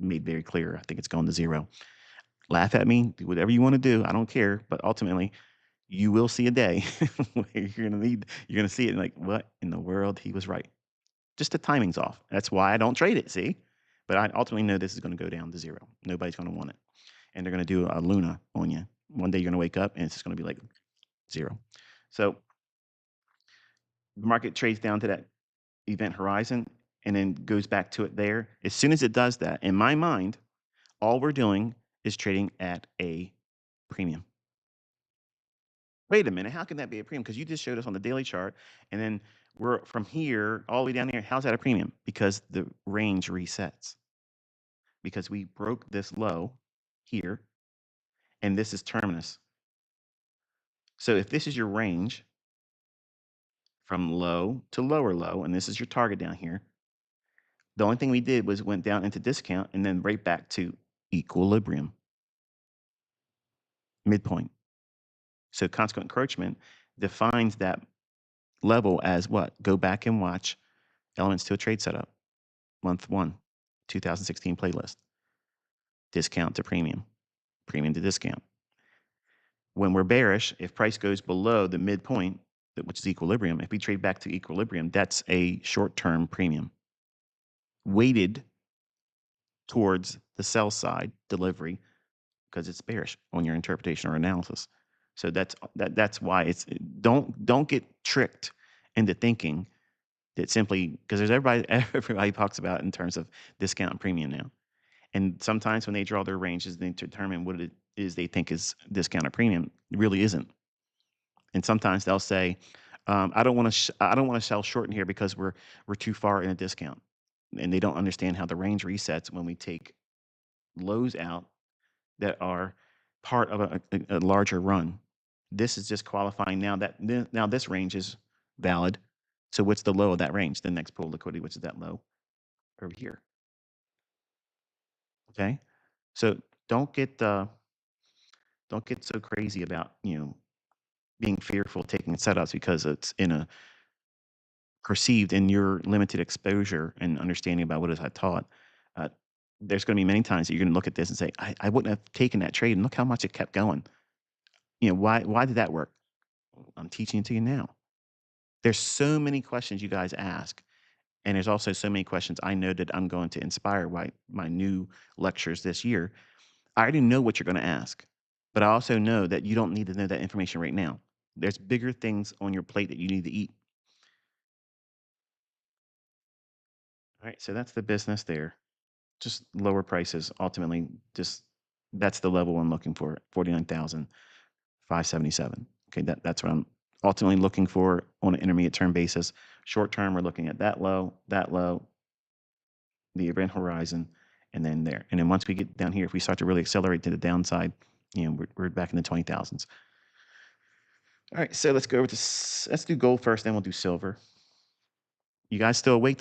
made very clear. I think it's going to zero. Laugh at me, do whatever you want to do. I don't care. But ultimately, you will see a day where you're gonna see it and like, what in the world? He was right. Just the timing's off. That's why I don't trade it. See, but I ultimately know this is going to go down to zero. Nobody's going to want it, and they're going to do a Luna on you. One day you're going to wake up and it's just going to be like zero. So the market trades down to that event horizon and then goes back to it there. As soon as it does that, in my mind, all we're doing is trading at a premium. Wait a minute, how can that be a premium? Because you just showed us on the daily chart, and then we're from here all the way down here. How's that a premium? Because the range resets. Because we broke this low here, and this is terminus. So if this is your range from low to lower low, and this is your target down here, the only thing we did was went down into discount and then right back to equilibrium, midpoint. So consequent encroachment defines that level as what? Go back and watch Elements to a Trade Setup, month 1, 2016 playlist. Discount to premium, premium to discount. When we're bearish, if price goes below the midpoint, which is equilibrium, if we trade back to equilibrium, that's a short-term premium weighted towards the sell side delivery because it's bearish on your interpretation or analysis. So that's why it's don't get tricked into thinking that simply because there's everybody talks about it in terms of discount and premium now. And sometimes when they draw their ranges, they determine what it is they think is discount or premium. It really isn't. And sometimes they'll say, I don't want to sell short in here because we're too far in a discount. And they don't understand how the range resets when we take lows out that are part of a larger run. This is just qualifying now that now this range is valid. So what's the low of that range? The next pool of liquidity, which is that low over here. Okay, so don't get so crazy about being fearful of taking setups because it's in a perceived in your limited exposure and understanding about what is I taught. Uh, there's going to be many times that you're going to look at this and say, I wouldn't have taken that trade, and look how much it kept going. Why did that work? I'm teaching it to you now. There's so many questions you guys ask, and there's also so many questions I know that I'm going to inspire by my new lectures this year. I already know what you're going to ask, but I also know that you don't need to know that information right now. There's bigger things on your plate that you need to eat. All right, so that's the business there. Just lower prices. Ultimately, just that's the level I'm looking for. 49,577. Okay, that's what I'm ultimately looking for on an intermediate term basis. Short term, we're looking at that low, the event horizon, and then there. And then once we get down here, if we start to really accelerate to the downside, we're back in the 20,000s. All right, so let's go over to let's do gold first, then we'll do silver. You guys still awake?